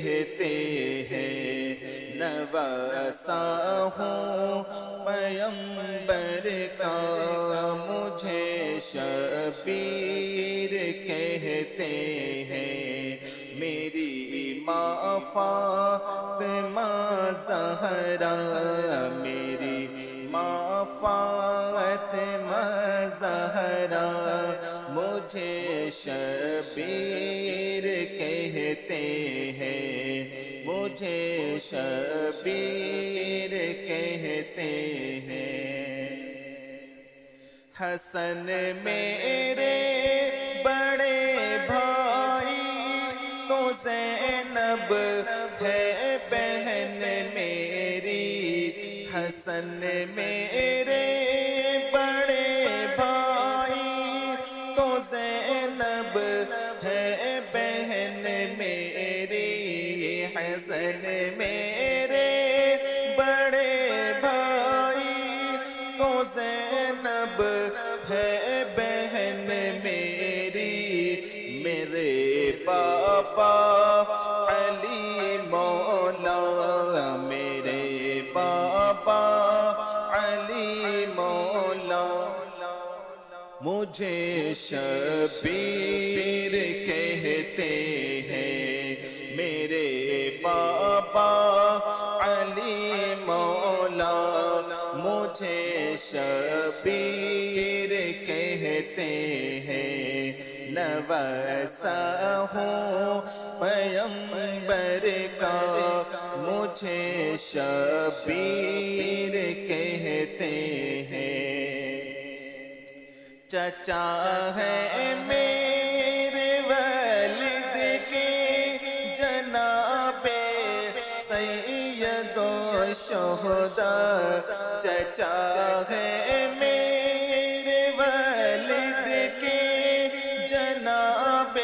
کہتے ہیں، نواسا ہوں پیغمبر کا، مجھے شبیر کہتے ہیں، میری ماں فاطمہ زہرا، میری ماں فاطمہ زہرا، مجھے شبیر کہتے ہیں، مجھے شبیر کہتے ہیں۔ حسن میرے بڑے بھائی تو زینب ہے بہن میری، حسن میرے بڑے بھائی تو زینب ہے بہن میری، حسن میرے بڑے بھائی تو زینب ہے بہن میری، میرے پاپا علی مولا، میرے پاپا علی مولا، مجھے شبیر کہتے ہیں، میرے پاپا علی مولا، مجھے شبیر کہتے ہیں، نواسا ہوں پیغمبر کا، مجھے شبیر کہتے ہیں۔ چچا ہے میرے والد کے جناب سید الشہداء، چچا ہے میرے والد کے جناب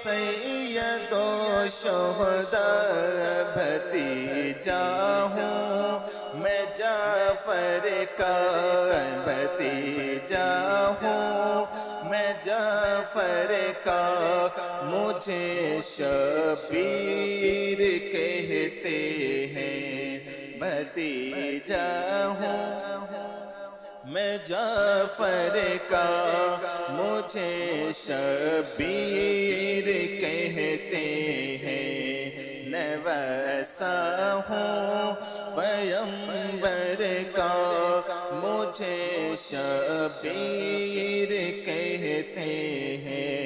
سید الشہداء، بھتیجا ہوں میں جعفر کا، بھتیجا ہوں میں جعفر کا، مجھے شبیر کہتے ہیں، بھتیجا ہوں میں جعفر کا، مجھے شبیر کہتے ہیں، نواسا ہوں پیغمبر کا، مجھے شبیر کہتے ہیں۔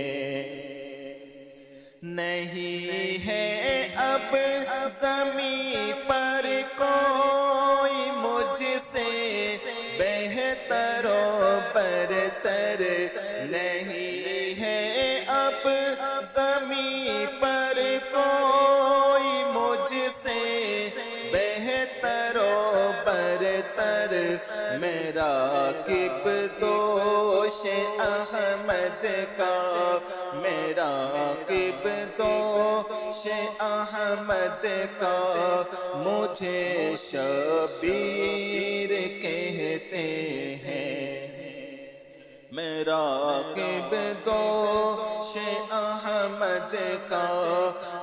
نہیں ہے اب زمین پر کوئی مجھ سے بہتر و برتر، نہیں ہے اب زمین پر کوئی مجھ سے بہتر و برتر، میرا راکب دوش احمد کا، میرا راکب دوش احمد کا، مجھے شبیر کہتے ہیں، میرا راکب دوش احمد کا،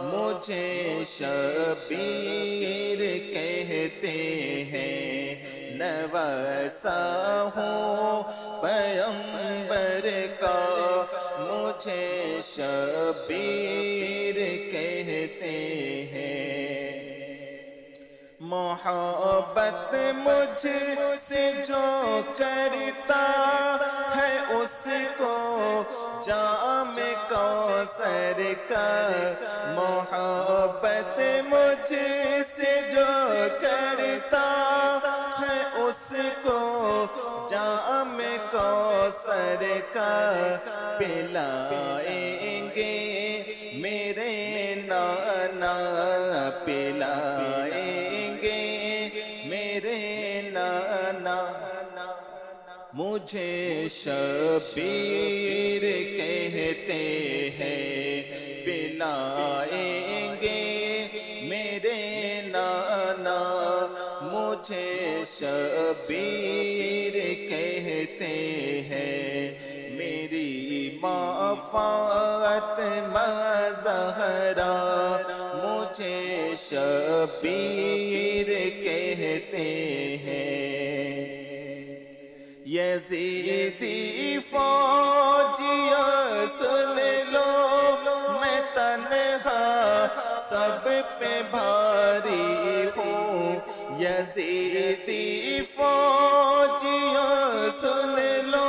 مجھے شبیر کہتے ہیں، نواسا ہوں پیغمبر کا، مجھے شبیر کہتے ہیں۔ محبت مجھ سے جو کرتا ہے اس کو جام کوثر کا، محبت مجھ سے جو کرتا ہے اس کو جام کوثر کا پلائیں گے میرے نانا، پلائیں گے میرے نانا، مجھے شبیر کہتے ہیں، پلائیں گے میرے نانا، مجھے شبیر کہتے ہیں، میری ماں فاطمہ زہرا، مجھے شبیر کہتے ہیں یزیدی فوجیا سن لو میں تنہا سب پہ بھاری ہوں یزیدی فوجیا سن لو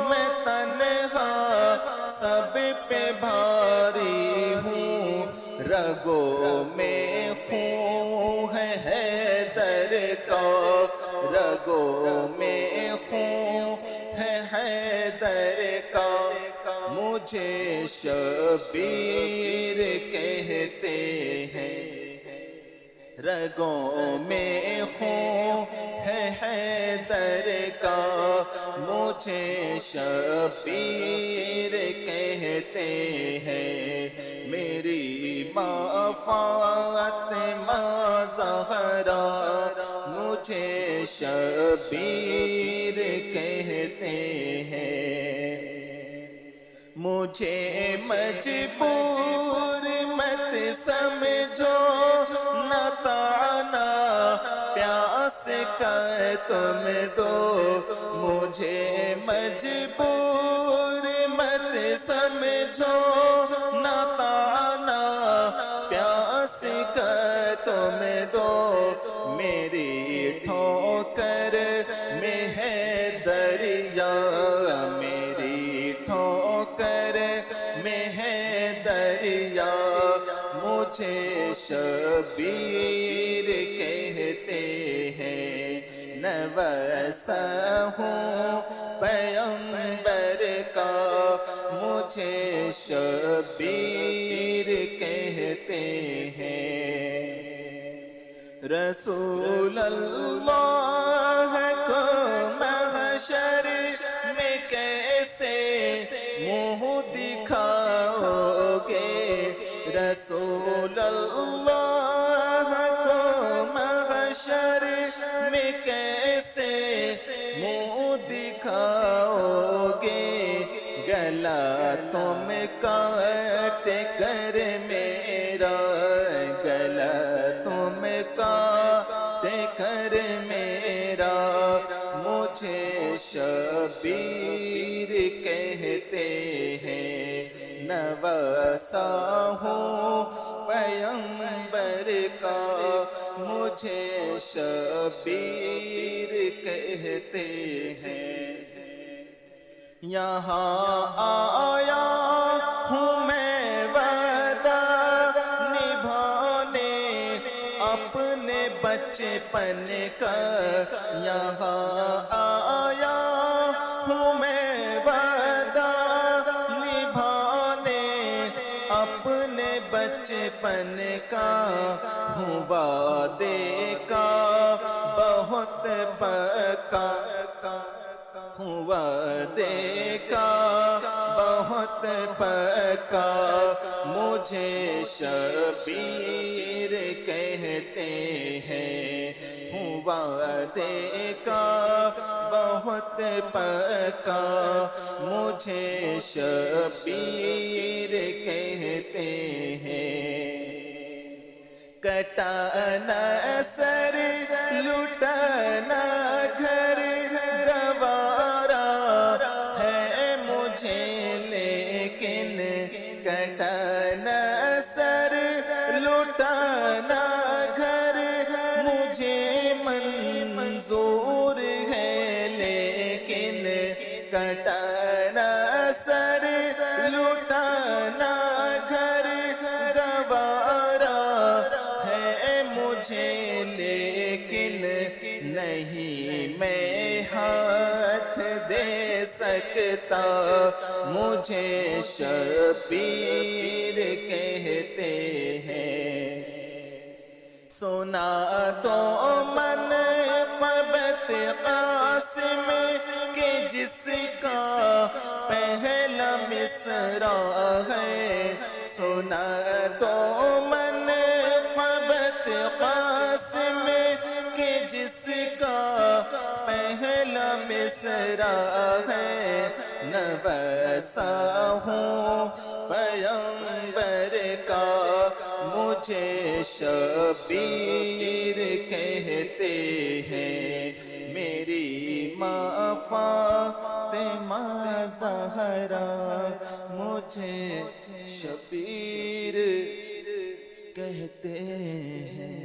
میں تنہا سب پہ بھاری ہوں رگوں میں خون ہے حیدر کا رگوں میں خون ہے حیدر کا مجھے شبیر کہتے ہیں رگوں میں خون ہے حیدر کا مجھے شبیر کہتے ہیں میری ماں فاطمہ زہرا مجھے شبیر کہتے ہیں مجھے مجبور مت سمجھو نہ تانا پیاس کا تم دو مجھے مجبور مت سمجھو نہ تانا پیاس کا تم دو میری ٹھوکر میں ہے دریا میری ٹھوکر میں ہے دریا مجھے شبیر کہتے ہیں نواسا ہوں پیغمبر کا مجھے شبیر کہتے ہیں رسول اللہ کو محشر میں کیسے منہ دکھاؤ گے رسول اللہ کو محشر میں کیسے منہ دکھاؤ گے گلا تم کاٹ کر میرا گلا تم کاٹ کر میرا مجھے شبیر کہتے ہیں نواسا ہوں پیغمبر کا مجھے شبیر کہتے ہیں یہاں آیا ہوں میں وعدہ نبھانے اپنے بچپن کا یہاں آیا ہوں میں وعدہ نبھانے اپنے بچپن کا ہوں وعدے کا بہت پکا ہوں وعدے کا بہت پکا مجھے شبیر کہتے ہیں ہوں وعدے کا بہت پکا مجھے شبیر کہتے ہیں کٹانا سر لٹانا گھر گوارا ہے مجھے لیکن کٹانا سر لٹانا گھر مجھے منظور ہے لیکن کٹانا سر لٹانا گھر گوارا ہے مجھے لیکن نہیں میں ہاتھ دے سکتا مجھے شبیر کہتے ہیں سنا تو منقبت قاسم کہ جس کا پہلا مصرع ہے سنا تو منقبت قاسم کہ جس کا پہلا مصرع ہے نواسا ہوں پیغمبر کا مجھے شبیر کہتے ہیں، میری ماں فاطمہ زہرا مجھے شبیر کہتے ہیں۔